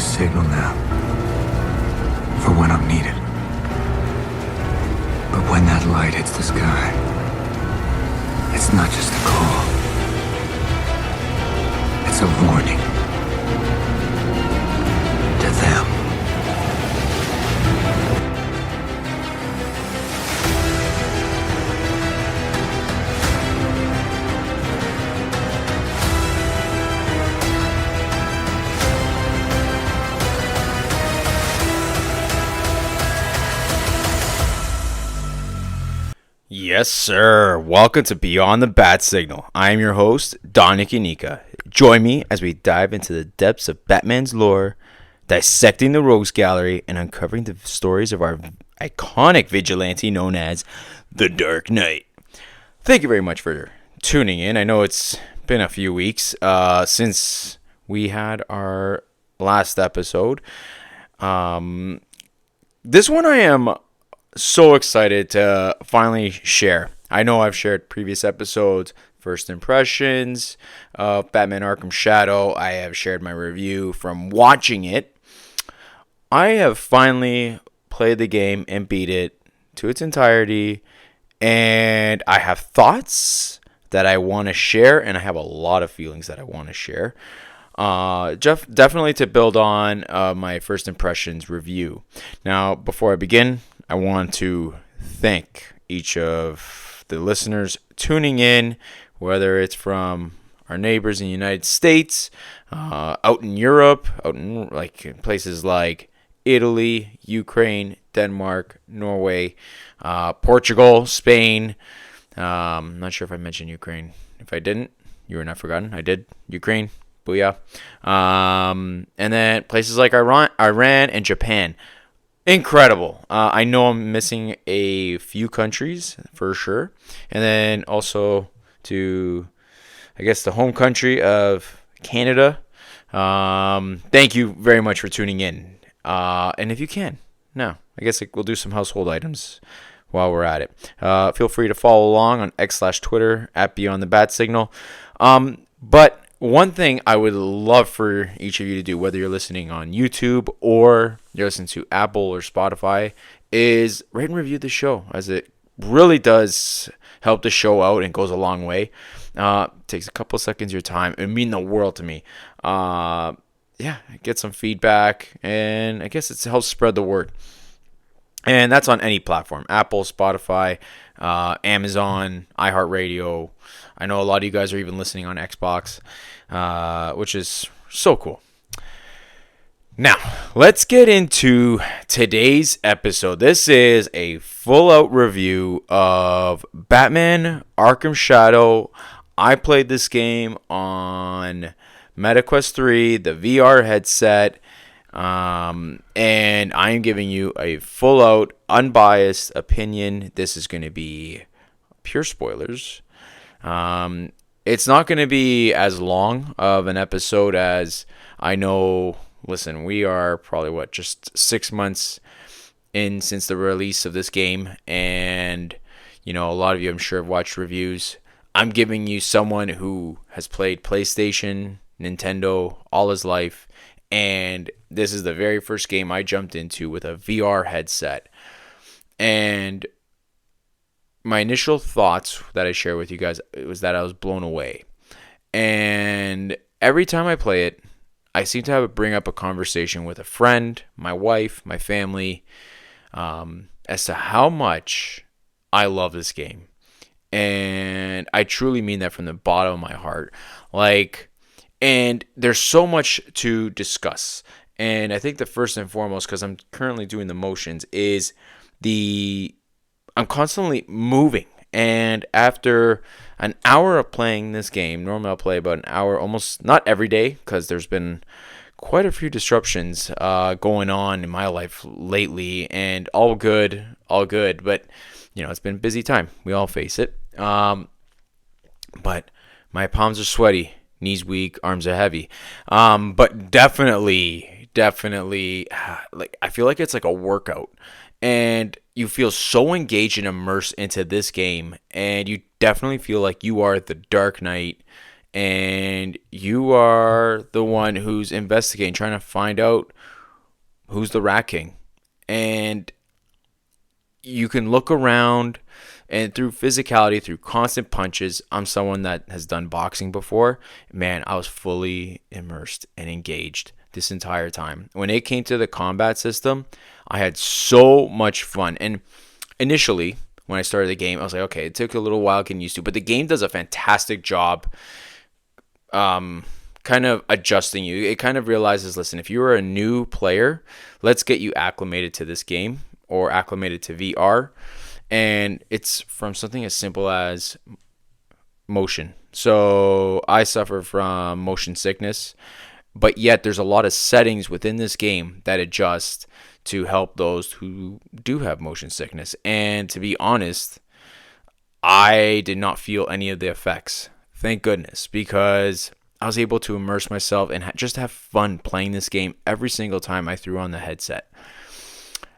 signal now for when I'm needed. But when that light hits the sky, it's not just a call. It's a warning to them. Yes, sir. Welcome to Beyond the Bat Signal. I am your host, Don Ikanika. Join me as we dive into the depths of Batman's lore, dissecting the Rogues Gallery, and uncovering the stories of our iconic vigilante known as the Dark Knight. Thank you very much for tuning in. I know it's been a few weeks since we had our last episode. This one I am so excited to finally share. I know I've shared previous episodes, first impressions of Batman Arkham Shadow. I have shared my review from watching it. I have finally played the game and beat it to its entirety, and I have thoughts that I want to share, and I have a lot of feelings that I want to share. Definitely to build on my first impressions review. Now, before I begin, I want to thank each of the listeners tuning in, whether it's from our neighbors in the United States, out in Europe, out in places like Italy, Ukraine, Denmark, Norway, Portugal, Spain. I'm not sure if I mentioned Ukraine. If I didn't, you were not forgotten. I did. Ukraine. Booyah. And then places like Iran and Japan. Incredible. I know I'm missing a few countries for sure. And then also to, I guess, the home country of Canada. Thank you very much for tuning in. And if you can, I guess we'll do some household items while we're at it. Feel free to follow along on X/Twitter at Beyond the Bat Signal. But one thing I would love for each of you to do, whether you're listening on YouTube or you're listening to Apple or Spotify, is rate and review the show, as it really does help the show out and goes a long way. Takes a couple seconds of your time. It means the world to me. Get some feedback, and I guess it helps spread the word. And that's on any platform: Apple, Spotify, Amazon, iHeartRadio. I know a lot of you guys are even listening on Xbox, which is so cool. Now, let's get into today's episode. This is a full-out review of Batman Arkham Shadow. I played this game on MetaQuest 3, the VR headset, and I am giving you a full-out, unbiased opinion. This is going to be pure spoilers. It's not going to be as long of an episode as I know. Listen, we are probably just 6 months in since the release of this game, and a lot of you, I'm sure, have watched reviews. I'm giving you someone who has played PlayStation, Nintendo all his life, and this is the very first game I jumped into with a VR headset. And my initial thoughts that I share with you guys was that I was blown away. And every time I play it, I seem to bring up a conversation with a friend, my wife, my family, as to how much I love this game. And I truly mean that from the bottom of my heart. And there's so much to discuss. And I think the first and foremost, because I'm currently doing the motions, is I'm constantly moving. And after an hour of playing this game, normally I'll play about an hour, almost not every day, because there's been quite a few disruptions going on in my life lately, and all good, but it's been a busy time. We all face it. But my palms are sweaty, knees weak, arms are heavy. But definitely, I feel like it's like a workout. And you feel so engaged and immersed into this game, and you definitely feel like you are the Dark Knight and you are the one who's investigating, trying to find out who's the Rat King. And you can look around, and through physicality, through constant punches, I'm someone that has done boxing before. Man, I was fully immersed and engaged this entire time. When it came to the combat system, I had so much fun. And initially, when I started the game, I was like, okay, it took a little while getting used to, but the game does a fantastic job kind of adjusting you. It kind of realizes, listen, if you are a new player, let's get you acclimated to this game or acclimated to VR. And it's from something as simple as motion. So I suffer from motion sickness, but yet there's a lot of settings within this game that adjust to help those who do have motion sickness. And to be honest, I did not feel any of the effects. Thank goodness, because I was able to immerse myself and just have fun playing this game every single time I threw on the headset.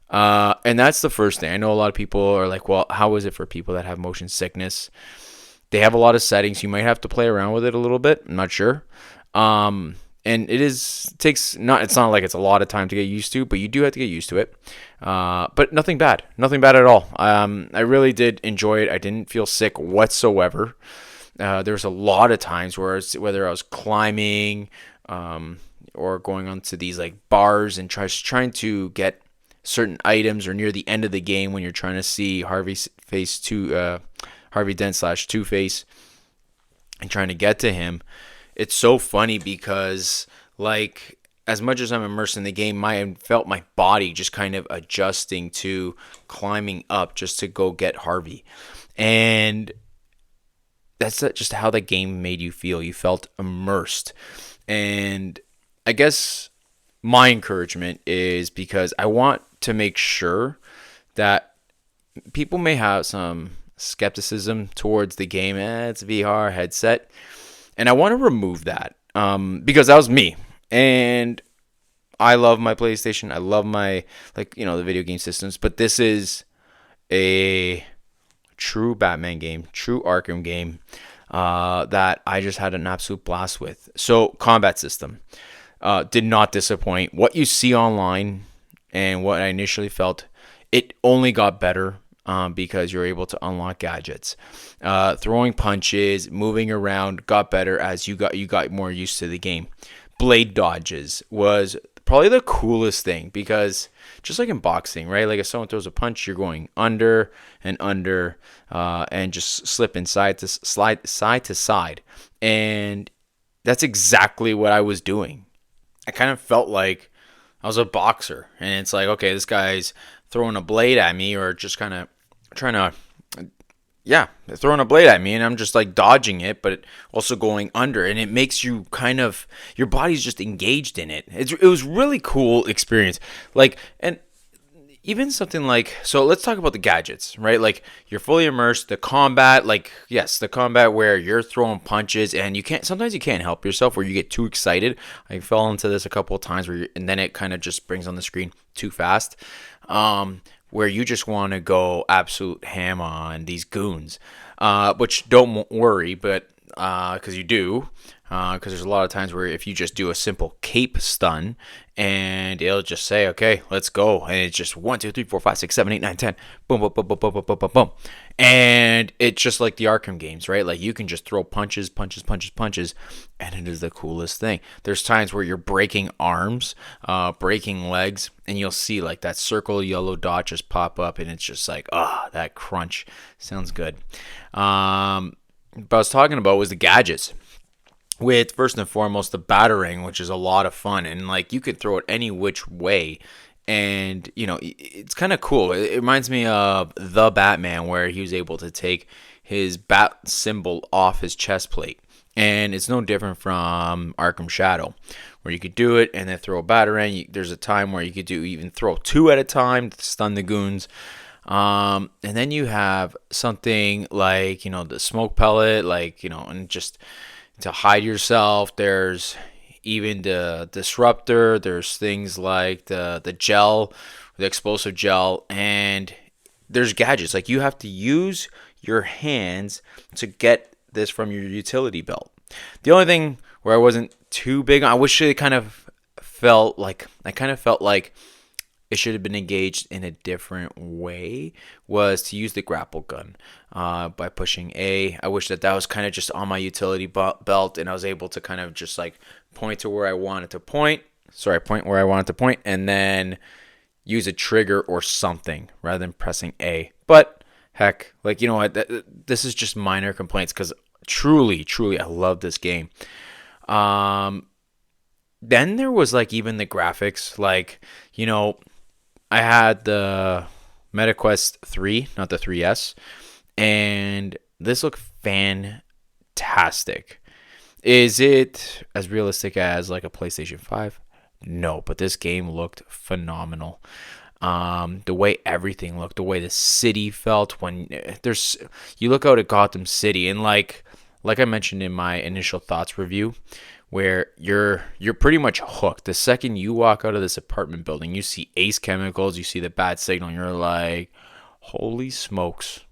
And that's the first thing. I know a lot of people are like, well, how is it for people that have motion sickness? They have a lot of settings. You might have to play around with it a little bit. I'm not sure. And it's not like it's a lot of time to get used to, but you do have to get used to it. But nothing bad at all. I really did enjoy it. I didn't feel sick whatsoever. There was a lot of times whether I was climbing, or going onto these like bars and trying to get certain items, or near the end of the game when you're trying to see Harvey Dent / Two-Face and trying to get to him. It's so funny because, like, as much as I'm immersed in the game, I felt my body just kind of adjusting to climbing up just to go get Harvey. And that's just how the game made you feel. You felt immersed. And I guess my encouragement is because I want to make sure that people may have some skepticism towards the game. It's a VR headset. And I want to remove that, because that was me. And I love my PlayStation. I love my, the video game systems. But this is a true Batman game, true Arkham game, that I just had an absolute blast with. So, combat system did not disappoint. What you see online and what I initially felt, it only got better. Because you're able to unlock gadgets, throwing punches, moving around got better as you got more used to the game. Blade dodges was probably the coolest thing, because just like in boxing, right? Like if someone throws a punch, you're going under and under, and just slipping side to side, and that's exactly what I was doing. I kind of felt like I was a boxer, and it's like, okay, this guy's throwing a blade at me, or just kind of throwing a blade at me, and I'm just like dodging it, but also going under, and it makes you kind of, your body's just engaged in it. It was really cool experience. Like, and even something like, so let's talk about the gadgets, right? Like, you're fully immersed. The combat, the combat where you're throwing punches, and sometimes you can't help yourself, where you get too excited. I fell into this a couple of times and then it kind of just brings on the screen too fast. Where you just want to go absolute ham on these goons, which don't worry, but because you do, because there's a lot of times where if you just do a simple cape stun, and it'll just say, okay, let's go, and it's just 1, 2, 3, 4, 5, 6, 7, 8, 9, 10, boom, boom, boom, boom, boom, boom, boom, boom, boom. And it's just like the Arkham games, right? Like, you can just throw punches, and it is the coolest thing. There's times where you're breaking arms, breaking legs, and you'll see like that circle yellow dot just pop up, and it's just like, that crunch sounds good. But I was talking about was the gadgets. With, first and foremost, the batarang, which is a lot of fun, and like you could throw it any which way, and it's kind of cool. It reminds me of the Batman, where he was able to take his bat symbol off his chest plate, and it's no different from Arkham Shadow, where you could do it and then throw a batarang. There's a time where you could even throw 2 at a time to stun the goons. And then you have something like, the smoke pellet, and just to hide yourself. There's even the disruptor. There's things like the gel, the explosive gel, and there's gadgets. Like, you have to use your hands to get this from your utility belt. The only thing where I wasn't too big on, I wish it kind of felt like it should have been engaged in a different way, was to use the grapple gun by pushing A. I wish that was kind of just on my utility belt, and I was able to kind of just like point to where I wanted to point. Point where I wanted to point, and then use a trigger or something rather than pressing A. But heck, like, you know what? This is just minor complaints because truly, I love this game. Then there was like even the graphics, like, you know, I had the MetaQuest 3, not the 3S, and this looked fantastic. Is it as realistic as like a PlayStation 5? No, but this game looked phenomenal. The way everything looked, the way the city felt when you look out at Gotham City, and like I mentioned in my initial thoughts review, where you're pretty much hooked. The second you walk out of this apartment building, you see Ace Chemicals, you see the bat signal, and you're like, holy smokes,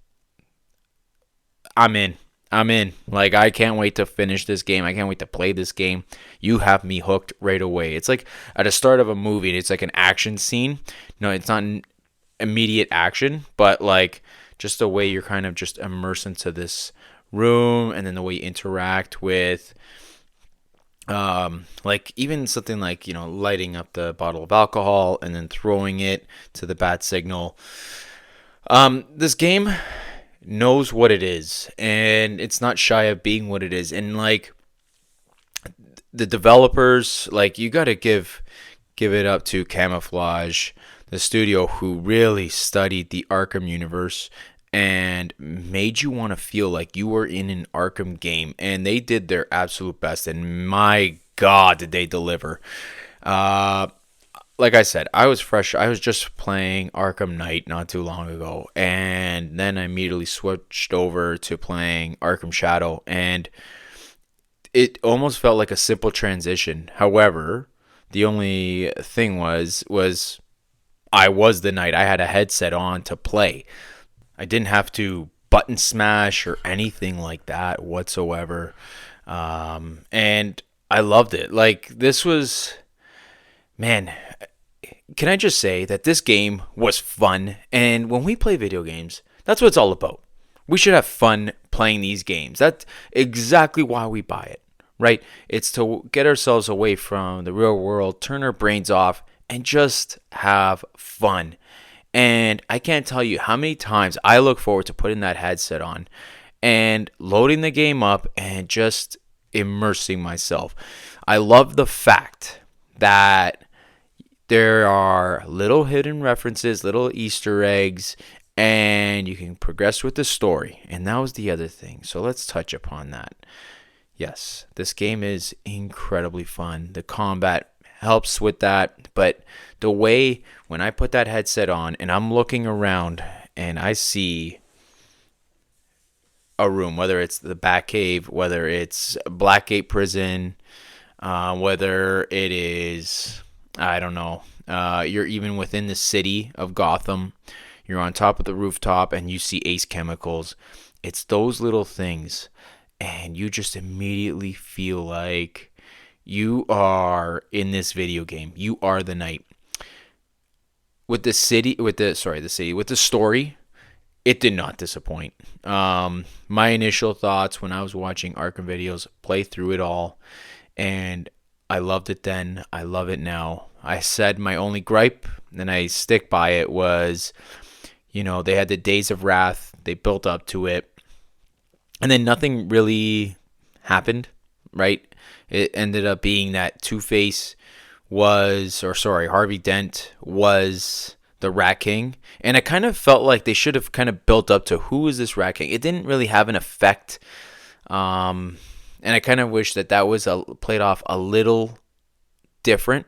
I'm in. Like, I can't wait to finish this game. I can't wait to play this game. You have me hooked right away. It's like at the start of a movie, it's like an action scene. No, it's not an immediate action, but like just the way you're kind of just immersed into this room, and then the way you interact with like even something like, you know, lighting up the bottle of alcohol and then throwing it to the bat signal. This game knows what it is, and it's not shy of being what it is. And like the developers, like, you got to give it up to Camouflage, the studio who really studied the Arkham universe and made you want to feel like you were in an Arkham game, and they did their absolute best, and my God, did they deliver. Like I said, I was fresh. I was just playing Arkham Knight not too long ago, and then I immediately switched over to playing Arkham Shadow, and it almost felt like a simple transition. However, the only thing was I was the Knight. I had a headset on to play. I didn't have to button smash or anything like that whatsoever. And I loved it. Like, this was, man, can I just say that this game was fun? And when we play video games, that's what it's all about. We should have fun playing these games. That's exactly why we buy it, right? It's to get ourselves away from the real world, turn our brains off, and just have fun. And I can't tell you how many times I look forward to putting that headset on and loading the game up and just immersing myself. I love the fact that there are little hidden references, little Easter eggs, and you can progress with the story. And that was the other thing. So let's touch upon that. Yes, this game is incredibly fun. The combat helps with that, but the way when I put that headset on and I'm looking around and I see a room, whether it's the Batcave, whether it's Blackgate Prison, whether it is, I don't know, you're even within the city of Gotham, you're on top of the rooftop and you see Ace Chemicals. It's those little things, and you just immediately feel like you are in this video game. You are the Knight. With the story, it did not disappoint. My initial thoughts when I was watching Arkham videos, play through it all, and I loved it then. I love it now. I said my only gripe, and I stick by it, was, you know, they had the Days of Wrath. They built up to it, and then nothing really happened, right? It ended up being that Harvey Dent was the Rat King. And I kind of felt like they should have kind of built up to who is this Rat King. It didn't really have an effect. And I kind of wish that was played off a little different.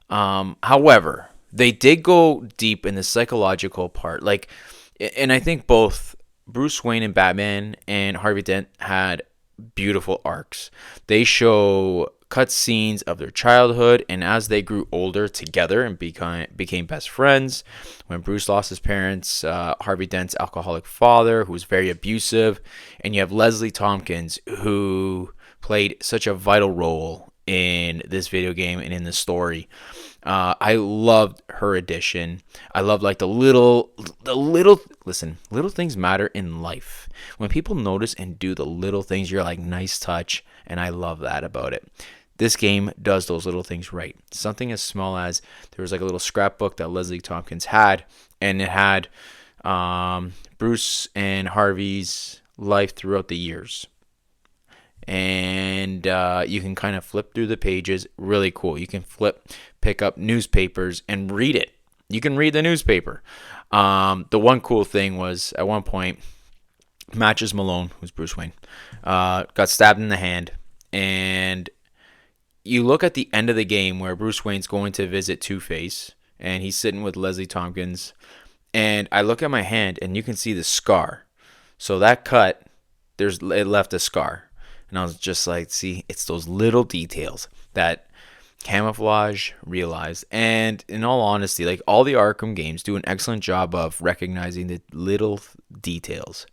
However, they did go deep in the psychological part. Like, and I think both Bruce Wayne and Batman and Harvey Dent had beautiful arcs. They show cut scenes of their childhood and as they grew older together and became best friends. When Bruce lost his parents, Harvey Dent's alcoholic father, who was very abusive, and you have Leslie Tompkins, who played such a vital role in this video game and in the story. I loved her addition. I love like little things matter in life. When people notice and do the little things, you're like, nice touch, and I love that about it. This game does those little things right. Something as small as there was like a little scrapbook that Leslie Tompkins had, and it had Bruce and Harvey's life throughout the years. And you can kind of flip through the pages. Really cool. You can pick up newspapers and read it. You can read the newspaper. The one cool thing was at one point, Matches Malone, who's Bruce Wayne, got stabbed in the hand. And you look at the end of the game where Bruce Wayne's going to visit Two-Face, and he's sitting with Leslie Tompkins. And I look at my hand, and you can see the scar. So that cut, it left a scar. And I was just like, see, it's those little details that Camouflage realized. And in all honesty, like all the Arkham games do an excellent job of recognizing the little details,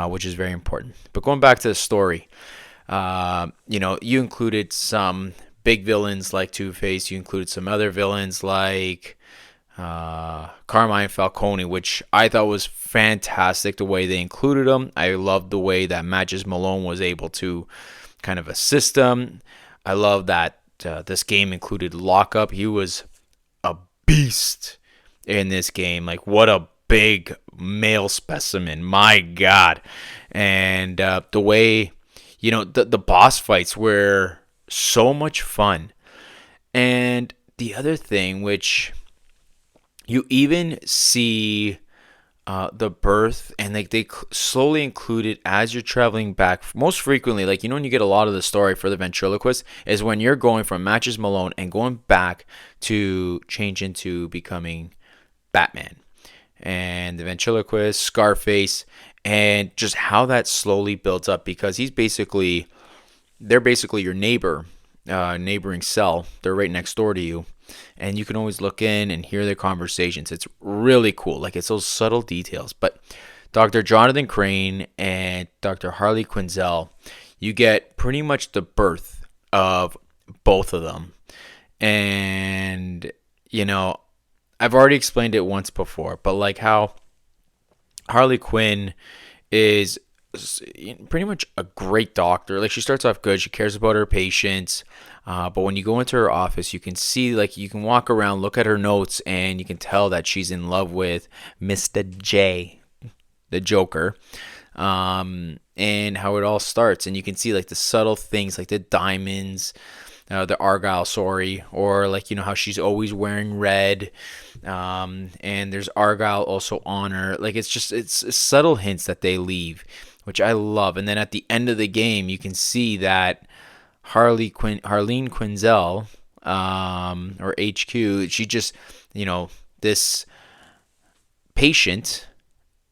which is very important. But going back to the story, you included some big villains like Two-Face. You included some other villains like Carmine Falcone, which I thought was fantastic the way they included him. I loved the way that Matches Malone was able to kind of assist him. I love that this game included Lockup. He was a beast in this game. Like, what a big male specimen. My God. And the way, the boss fights were so much fun. And the other thing, which you even see the birth, and like they slowly include it as you're traveling back. Most frequently, like when you get a lot of the story for the ventriloquist is when you're going from Matches Malone and going back to change into becoming Batman. And the ventriloquist, Scarface, and just how that slowly builds up, because they're basically your neighboring cell. They're right next door to you. And you can always look in and hear their conversations. It's really cool. Like, it's those subtle details. But Dr. Jonathan Crane and Dr. Harley Quinzel, you get pretty much the birth of both of them. And, I've already explained it once before, but like how Harley Quinn is pretty much a great doctor. Like, she starts off good. She cares about her patients. But when you go into her office, you can see, like, you can walk around, look at her notes, and you can tell that she's in love with Mr. J, the Joker, and how it all starts. And you can see, like, the subtle things, like the diamonds, the Argyle, or like, how she's always wearing red. And there's Argyle also on her. Like, it's subtle hints that they leave, which I love. And then at the end of the game, you can see that Harleen Quinzel, or HQ, she just, this patient,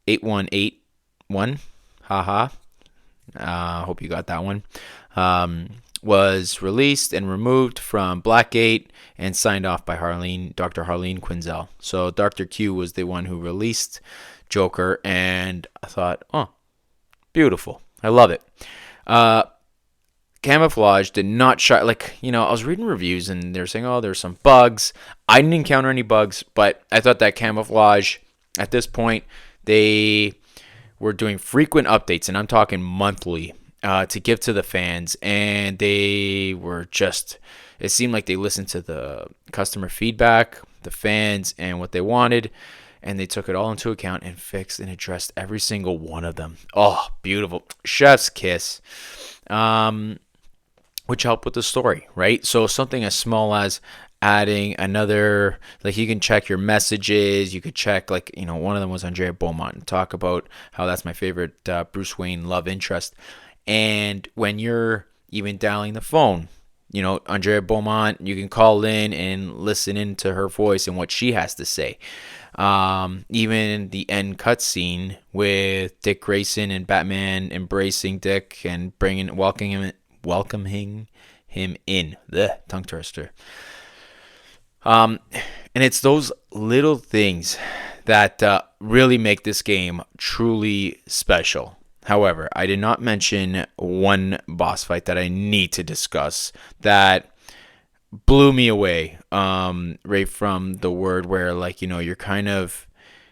8181, haha, hope you got that one, was released and removed from Blackgate and signed off by Dr. Harleen Quinzel. So Dr. Q was the one who released Joker, and I thought, oh, beautiful. I love it. Camouflage did not shy. Like, I was reading reviews and they're saying, oh, there's some bugs. I didn't encounter any bugs, but I thought that Camouflage, at this point, they were doing frequent updates, and I'm talking monthly, to give to the fans. And they were just, it seemed like they listened to the customer feedback, the fans, and what they wanted. And they took it all into account and fixed and addressed every single one of them. Oh, beautiful. Chef's kiss. Which helped with the story, right? So something as small as adding another, like, you can check your messages. You could check, like, one of them was Andrea Beaumont, and talk about how that's my favorite Bruce Wayne love interest. And when you're even dialing the phone, Andrea Beaumont, you can call in and listen into her voice and what she has to say. Even the end cutscene with Dick Grayson and Batman embracing Dick and welcoming him in, the tongue twister. And it's those little things that really make this game truly special. However, I did not mention one boss fight that I need to discuss that blew me away. Right from the word where, like, you're kind of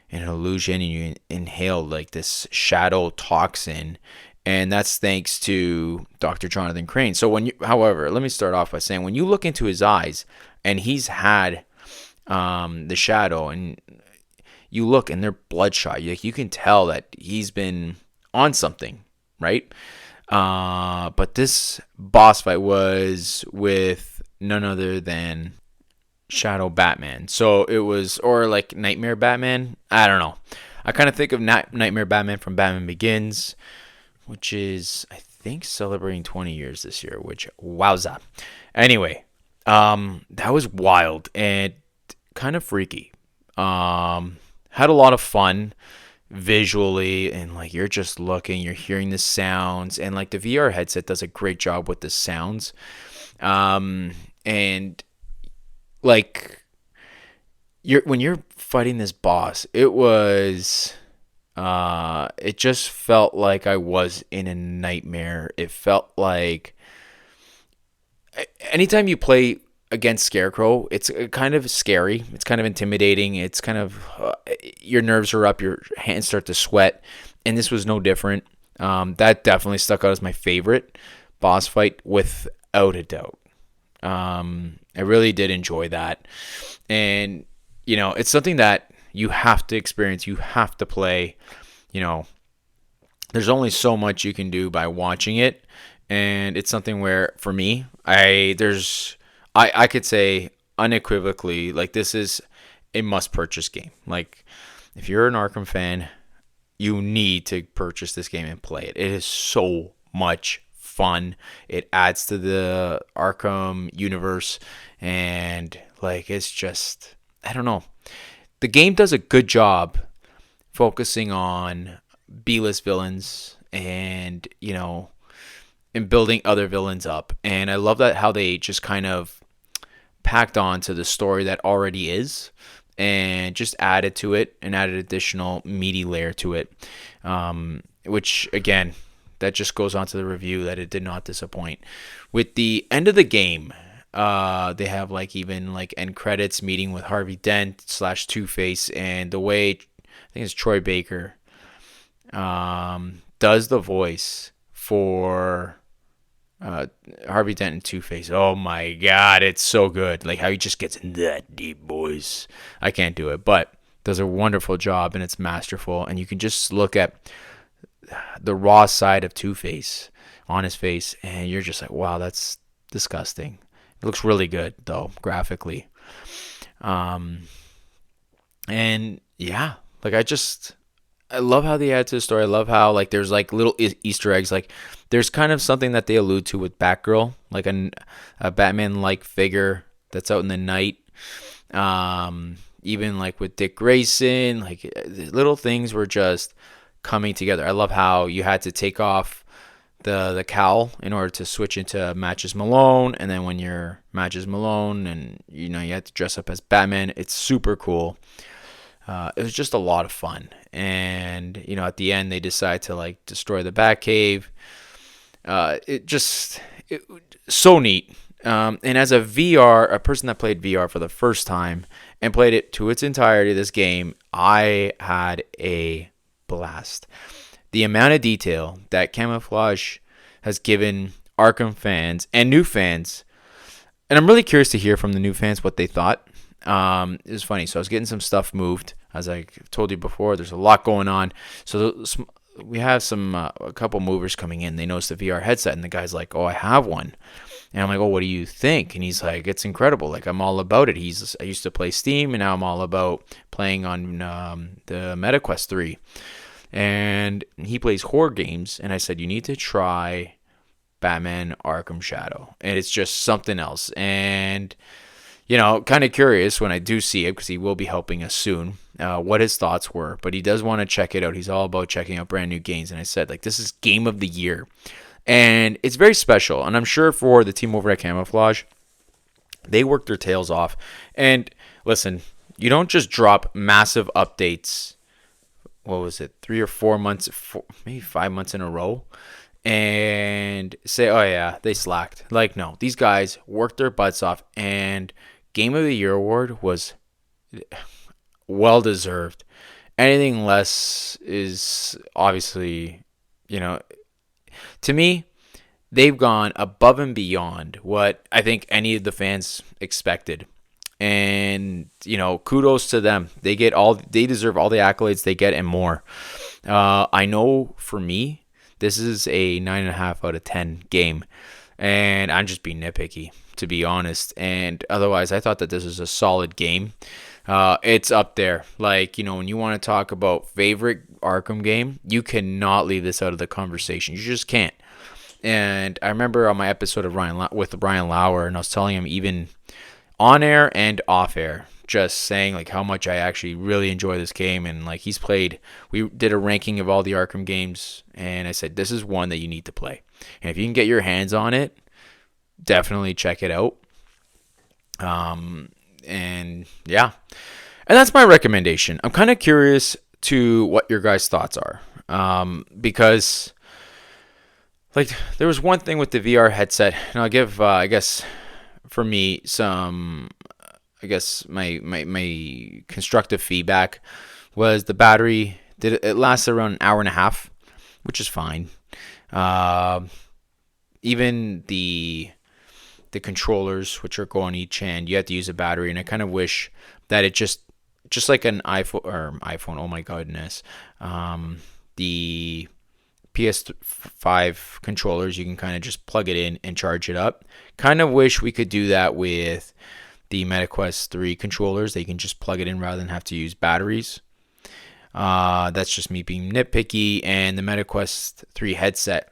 in an illusion and you inhale like this shadow toxin, and that's thanks to Dr. Jonathan Crane. So however, let me start off by saying, when you look into his eyes and he's had the shadow, and you look and they're bloodshot, you can tell that he's been on something, right? But this boss fight was with none other than Shadow Batman. So it was, or like Nightmare Batman. I don't know. I kind of think of Nightmare Batman from Batman Begins, which is, I think, celebrating 20 years this year, which, wowza. Anyway, that was wild and kind of freaky. Had a lot of fun visually, and like, you're just looking, you're hearing the sounds, and like the VR headset does a great job with the sounds. And like, when you're fighting this boss, it was it just felt like I was in a nightmare. It felt like anytime you play against Scarecrow, it's kind of scary. It's kind of intimidating. It's kind of your nerves are up, your hands start to sweat, and this was no different. That definitely stuck out as my favorite boss fight without a doubt. I really did enjoy that, and it's something that you have to experience. You have to play. There's only so much you can do by watching it, and it's something where, for me, I could say unequivocally, like, this is a must-purchase game. Like, if you're an Arkham fan, you need to purchase this game and play it. It is so much fun. It adds to the Arkham universe, and like, it's just, I don't know. The game does a good job focusing on B-list villains and and building other villains up. And I love that how they just kind of packed on to the story that already is, and just added to it and added additional meaty layer to it, which, again, that just goes on to the review that it did not disappoint. With the end of the game, they have like even like end credits meeting with Harvey Dent / Two-Face, and the way, I think it's Troy Baker, does the voice for Harvey Dent and Two-Face. Oh my God, it's so good. Like, how he just gets in that deep voice. I can't do it, but does a wonderful job, and it's masterful. And you can just look at the raw side of Two-Face on his face, and you're just like, wow, that's disgusting. It looks really good though, graphically. And yeah, like, I love how they add to the story. I love how, like, there's like little Easter eggs. Like, there's kind of something that they allude to with Batgirl, like a Batman-like figure that's out in the night. Even like with Dick Grayson, like, little things were just coming together. I love how you had to take off the cowl in order to switch into Matches Malone, and then when you're Matches Malone, and you had to dress up as Batman. It's super cool. It was just a lot of fun, and at the end they decide to like destroy the Batcave. It so neat. And as a person that played VR for the first time and played it to its entirety, this game, I had a blast. The amount of detail that Camouflage has given Arkham fans and new fans, and I'm really curious to hear from the new fans what they thought. It was funny. So I was getting some stuff moved. As I told you before, there's a lot going on. So we have a couple movers coming in. They notice the VR headset, and the guy's like, "Oh, I have one." And I'm like, "Oh, what do you think?" And he's like, "It's incredible. Like, I'm all about it." I used to play Steam, and now I'm all about playing on the MetaQuest 3. And he plays horror games, and I said, "You need to try Batman Arkham Shadow." And it's just something else. And kind of curious when I do see it, because he will be helping us soon, what his thoughts were. But he does want to check it out. He's all about checking out brand new games. And I said, like, this is game of the year. And it's very special. And I'm sure for the team over at Camouflage, they work their tails off. And listen, you don't just drop massive updates what was it, 3 or 4 months, maybe 5 months in a row, and say, oh yeah, they slacked. Like, no, these guys worked their butts off, and Game of the Year award was well deserved. Anything less is obviously, you know, to me, they've gone above and beyond what I think any of the fans expected. And, kudos to them. They deserve all the accolades they get and more. I know for me, this is a 9.5 out of 10 game. And I'm just being nitpicky, to be honest. And otherwise, I thought that this was a solid game. It's up there. Like, when you want to talk about favorite Arkham game, you cannot leave this out of the conversation. You just can't. And I remember on my episode of with Ryan Lauer, and I was telling him even on air and off air, just saying like how much I actually really enjoy this game. And like we did a ranking of all the Arkham games, and I said this is one that you need to play. And if you can get your hands on it, definitely check it out. And yeah, and that's my recommendation. I'm kind of curious to what your guys' thoughts are, because like there was one thing with the VR headset, and I'll give I guess for me some I guess my constructive feedback was the battery it lasted around an hour and a half, which is fine. Even the controllers, which are go on each hand, you have to use a battery, and I kind of wish that it just like an iPhone. Oh my goodness, the PS5 controllers, you can kind of just plug it in and charge it up. Kind of wish we could do that with the MetaQuest 3 controllers. They can just plug it in rather than have to use batteries. That's just me being nitpicky. And the MetaQuest 3 headset,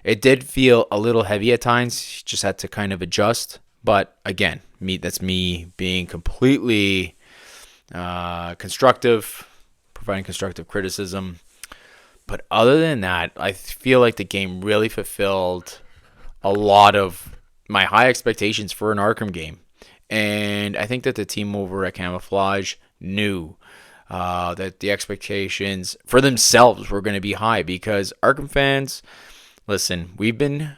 it did feel a little heavy at times. Just had to kind of adjust. But again, that's me being completely constructive, providing constructive criticism. But other than that, I feel like the game really fulfilled a lot of my high expectations for an Arkham game. And I think that the team over at Camouflage knew that the expectations for themselves were going to be high, because Arkham fans, listen, we've been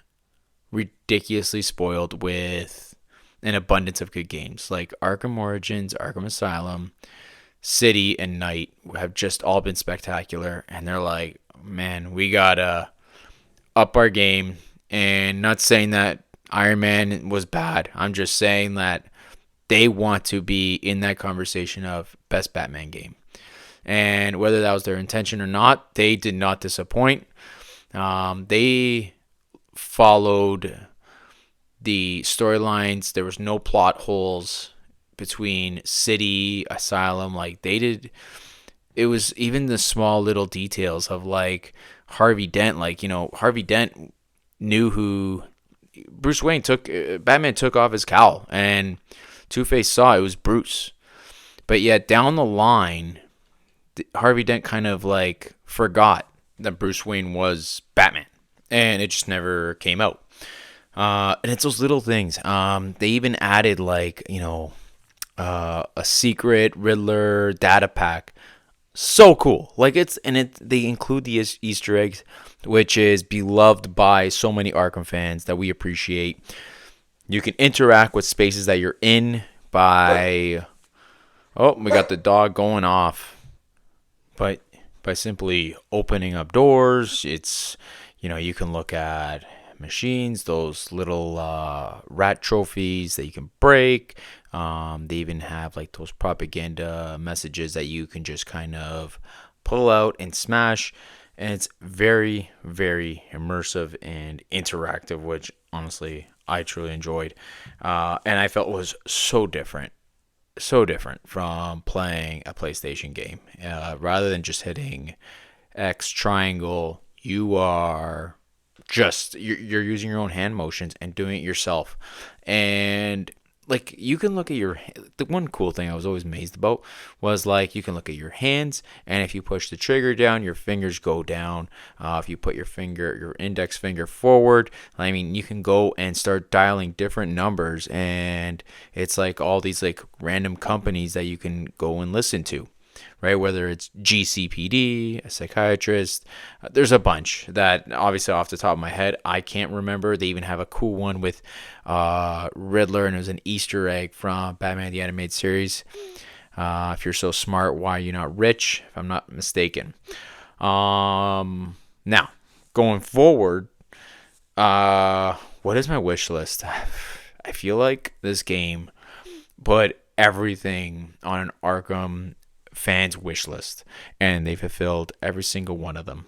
ridiculously spoiled with an abundance of good games. Like Arkham Origins, Arkham Asylum, City, and Night have just all been spectacular. And they're like, man, we gotta up our game. And not saying that Iron Man was bad. I'm just saying that they want to be in that conversation of best Batman game. And whether that was their intention or not, they did not disappoint. They followed the storylines. There was no plot holes between City, Asylum. Like they did. It was even the small little details of like Harvey Dent. Like, Harvey Dent knew who Batman took off his cowl, and Two-Face saw it was Bruce. But yet down the line, Harvey Dent kind of like forgot that Bruce Wayne was Batman, and it just never came out. And it's those little things. They even added like, a secret Riddler data pack. So cool. Like they include the Easter eggs, which is beloved by so many Arkham fans that we appreciate. You can interact with spaces that you're in by, we got the dog going off. But by simply opening up doors, it's, you can look at machines, those little rat trophies that you can break. They even have like those propaganda messages that you can just kind of pull out and smash. And it's very, very immersive and interactive, which honestly I truly enjoyed. And I felt was so different from playing a PlayStation game. Rather than just hitting X triangle, you're using your own hand motions and doing it yourself. And like you can look at the one cool thing I was always amazed about was like you can look at your hands, and if you push the trigger down, your fingers go down. If you put your index finger forward, you can go and start dialing different numbers, and it's like all these like random companies that you can go and listen to. right? Whether it's GCPD, a psychiatrist, there's a bunch that obviously off the top of my head I can't remember. They even have a cool one with Riddler, and it was an Easter egg from Batman the Animated Series. If you're so smart, why are you not rich? If I'm not mistaken. Now, going forward, what is my wish list? I feel like this game put everything on an Arkham fans wish list, and they fulfilled every single one of them.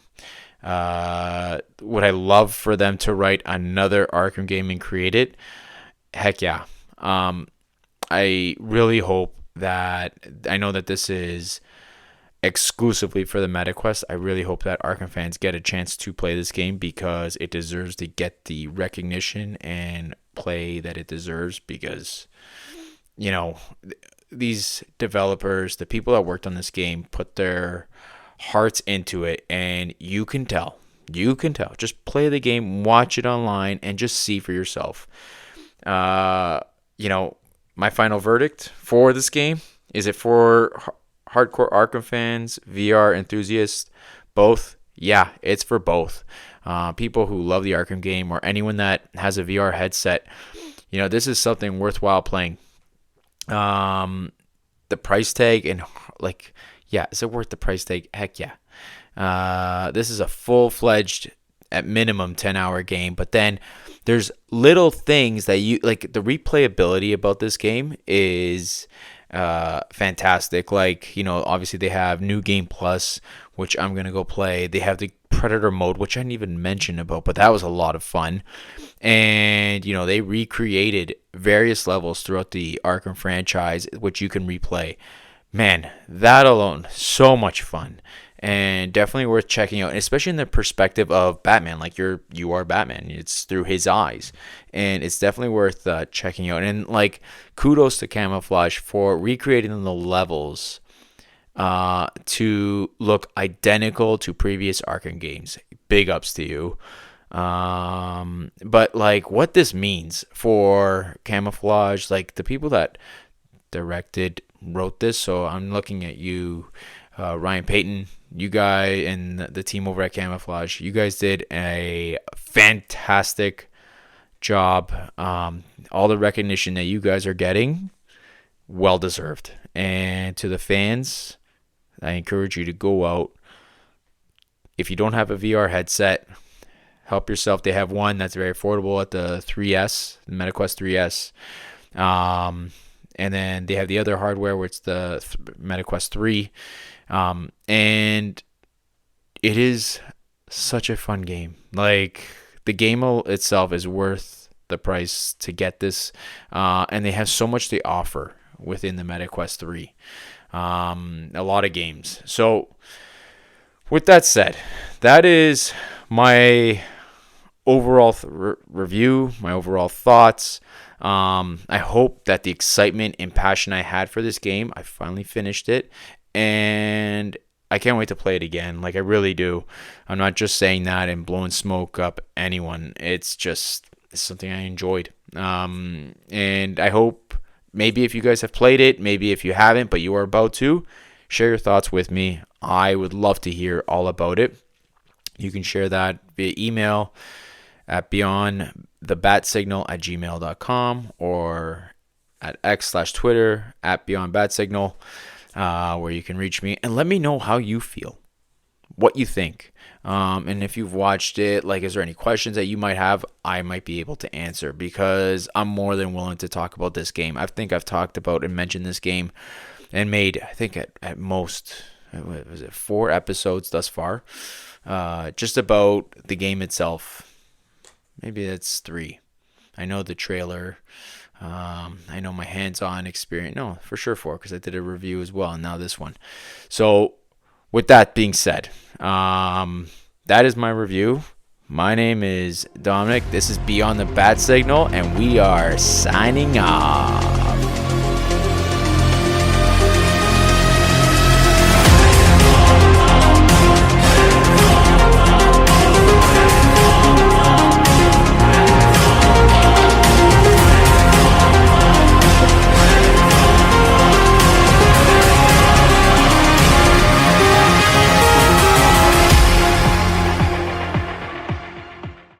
Would I love for them to write another Arkham game and create it? Heck yeah. I really hope that, I know that this is exclusively for the MetaQuest. I really hope that Arkham fans get a chance to play this game, because it deserves to get the recognition and play that it deserves, because, you know, these developers, the people that worked on this game, put their hearts into it, and you can tell. Just play the game, watch it online, and just see for yourself. You know, my final verdict for this game, is it for hardcore Arkham fans, VR enthusiasts, both? Yeah, it's for both. People who love the Arkham game, or anyone that has a VR headset, you know, this is something worthwhile playing. The price tag, and like, yeah, is it worth the price tag? Heck yeah. This is a full-fledged, at minimum, 10-hour game, but then there's little things that you like. The replayability about this game is fantastic. Like, you know, obviously they have New Game Plus, which I'm gonna go play. They have the Predator mode, which I didn't even mention about, but that was a lot of fun. And, you know, they recreated various levels throughout the Arkham franchise, which you can replay. Man, that alone, so much fun, and definitely worth checking out, especially in the perspective of Batman. Like, you are Batman. It's through his eyes, and it's definitely worth checking out. And like, kudos to Camouflage for recreating the levels to look identical to previous Arkham games. Big ups to you. But like, what this means for Camouflage, like the people that wrote this. So I'm looking at you, Ryan Payton, you guys, and the team over at Camouflage. You guys did a fantastic job. All the recognition that you guys are getting, well deserved. And to the fans, I encourage you to go out. If you don't have a VR headset, help yourself. They have one that's very affordable at the 3S, the MetaQuest 3S. And then they have the other hardware, where it's the MetaQuest 3. And it is such a fun game. Like, the game itself is worth the price to get this. And they have so much to offer within the MetaQuest 3. A lot of games. So, with that said, that is my overall review, my overall thoughts. I hope that the excitement and passion I had for this game, I finally finished it, and I can't wait to play it again. Like, I really do. I'm not just saying that and blowing smoke up anyone. It's something I enjoyed. And I hope, maybe if you guys have played it, maybe if you haven't, but you are about to, share your thoughts with me. I would love to hear all about it. You can share that via email at beyondthebatsignal@gmail.com, or at X/Twitter at beyondbatsignal, where you can reach me and let me know how you feel, what you think. And if you've watched it, like, is there any questions that you might have? I might be able to answer, because I'm more than willing to talk about this game. I think I've talked about and mentioned this game and made, I think at most, was it 4 episodes thus far, just about the game itself. Maybe that's 3. I know the trailer. I know my hands-on experience. No, for sure 4, because I did a review as well, and now this one. So, with that being said, that is my review. My name is Dominic. This is Beyond the Bat Signal, and we are signing off.